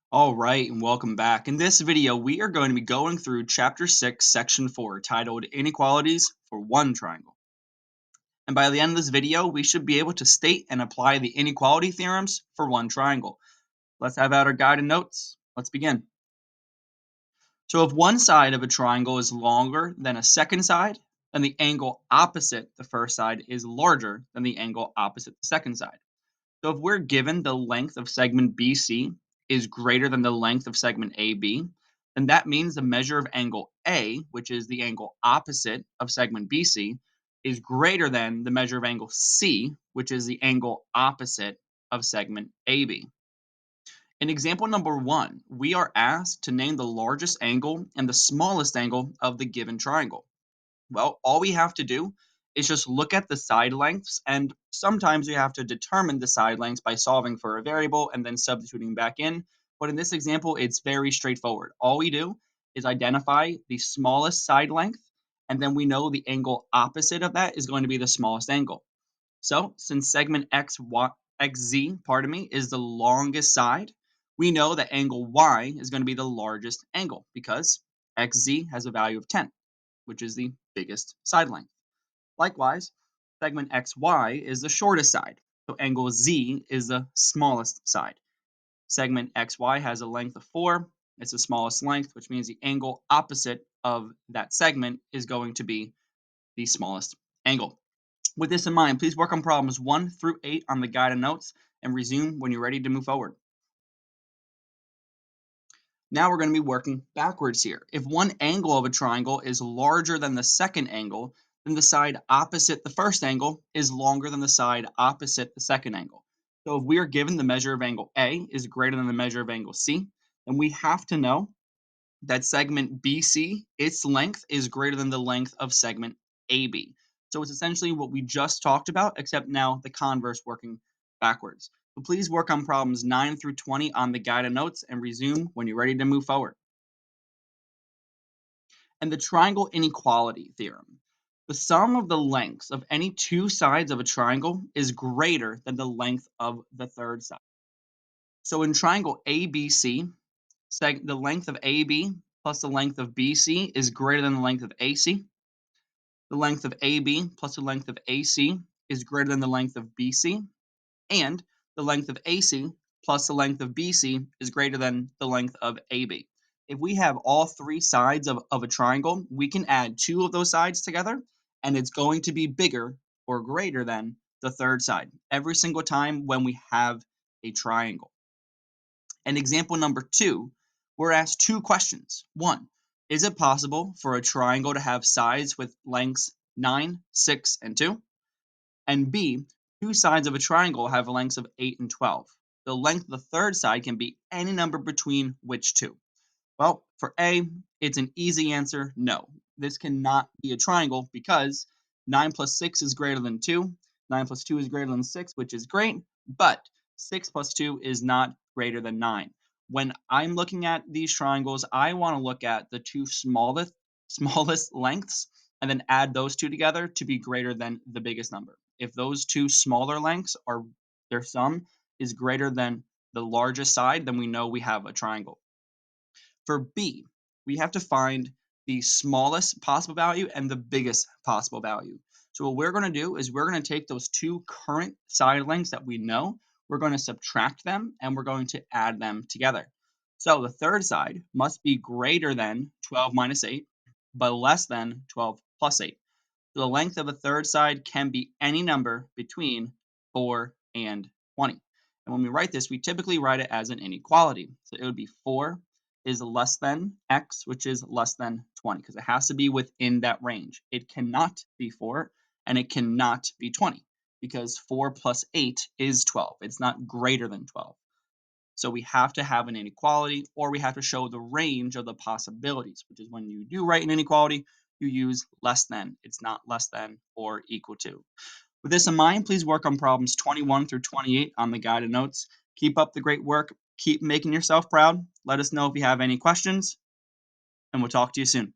All right, and welcome back. In this video, we are going to be going through Chapter 6, Section 4, titled Inequalities for One Triangle. And by the end of this video, we should be able to state and apply the inequality theorems for one triangle. Let's have out our guide and notes. Let's begin. So if one side of a triangle is longer than a second side, then the angle opposite the first side is larger than the angle opposite the second side. So if we're given the length of segment BC is greater than the length of segment AB, then that means the measure of angle A, which is the angle opposite of segment BC, is greater than the measure of angle C, which is the angle opposite of segment AB. In example number 1, we are asked to name the largest angle and the smallest angle of the given triangle. Well, all we have to do is just look at the side lengths, and sometimes we have to determine the side lengths by solving for a variable and then substituting back in. But in this example, it's very straightforward. All we do is identify the smallest side length, and then we know the angle opposite of that is going to be the smallest angle. So since segment XZ, is the longest side, we know that angle Y is going to be the largest angle because XZ has a value of 10, which is the biggest side length. Likewise, segment XY is the shortest side, so angle Z is the smallest side. Segment XY has a length of 4, it's the smallest length, which means the angle opposite of that segment is going to be the smallest angle. With this in mind, please work on problems 1 through 8 on the guide and notes and resume when you're ready to move forward. Now we're going to be working backwards here. If one angle of a triangle is larger than the second angle, then the side opposite the first angle is longer than the side opposite the second angle. So if we are given the measure of angle A is greater than the measure of angle C, then we have to know that segment BC, its length is greater than the length of segment AB. So it's essentially what we just talked about, except now the converse working backwards. So please work on problems 9 through 20 on the guide and notes and resume when you're ready to move forward. And the triangle inequality theorem. The sum of the lengths of any two sides of a triangle is greater than the length of the third side. So in triangle ABC, the length of AB plus the length of BC is greater than the length of AC. The length of AB plus the length of AC is greater than the length of BC. And the length of AC plus the length of BC is greater than the length of AB. If we have all three sides of a triangle, we can add two of those sides together, and it's going to be bigger or greater than the third side every single time when we have a triangle. In example number 2, we're asked two questions. 1, is it possible for a triangle to have sides with lengths 9, 6, and 2? And B, two sides of a triangle have lengths of 8 and 12. The length of the third side can be any number between which two? Well, for A, it's an easy answer, no. This cannot be a triangle because 9 plus 6 is greater than 2, 9 plus 2 is greater than 6, which is great, but 6 plus 2 is not greater than 9. When I'm looking at these triangles, I want to look at the two smallest lengths and then add those two together to be greater than the biggest number. If those two smaller lengths are their sum is greater than the largest side, then we know we have a triangle. For B, we have to find the smallest possible value and the biggest possible value. So what we're going to do is we're going to take those two current side lengths that we know, we're going to subtract them, and we're going to add them together. So the third side must be greater than 12 minus 8, but less than 12 plus 8. So the length of a third side can be any number between 4 and 20. And when we write this, we typically write it as an inequality. So it would be 4 is less than x, which is less than 20, because it has to be within that range. It cannot be 4, and it cannot be 20, because 4 plus 8 is 12. It's not greater than 12. So we have to have an inequality, or we have to show the range of the possibilities, which is when you do write an inequality, you use less than. It's not less than or equal to. With this in mind, please work on problems 21 through 28 on the guided notes. Keep up the great work. Keep making yourself proud. Let us know if you have any questions, and we'll talk to you soon.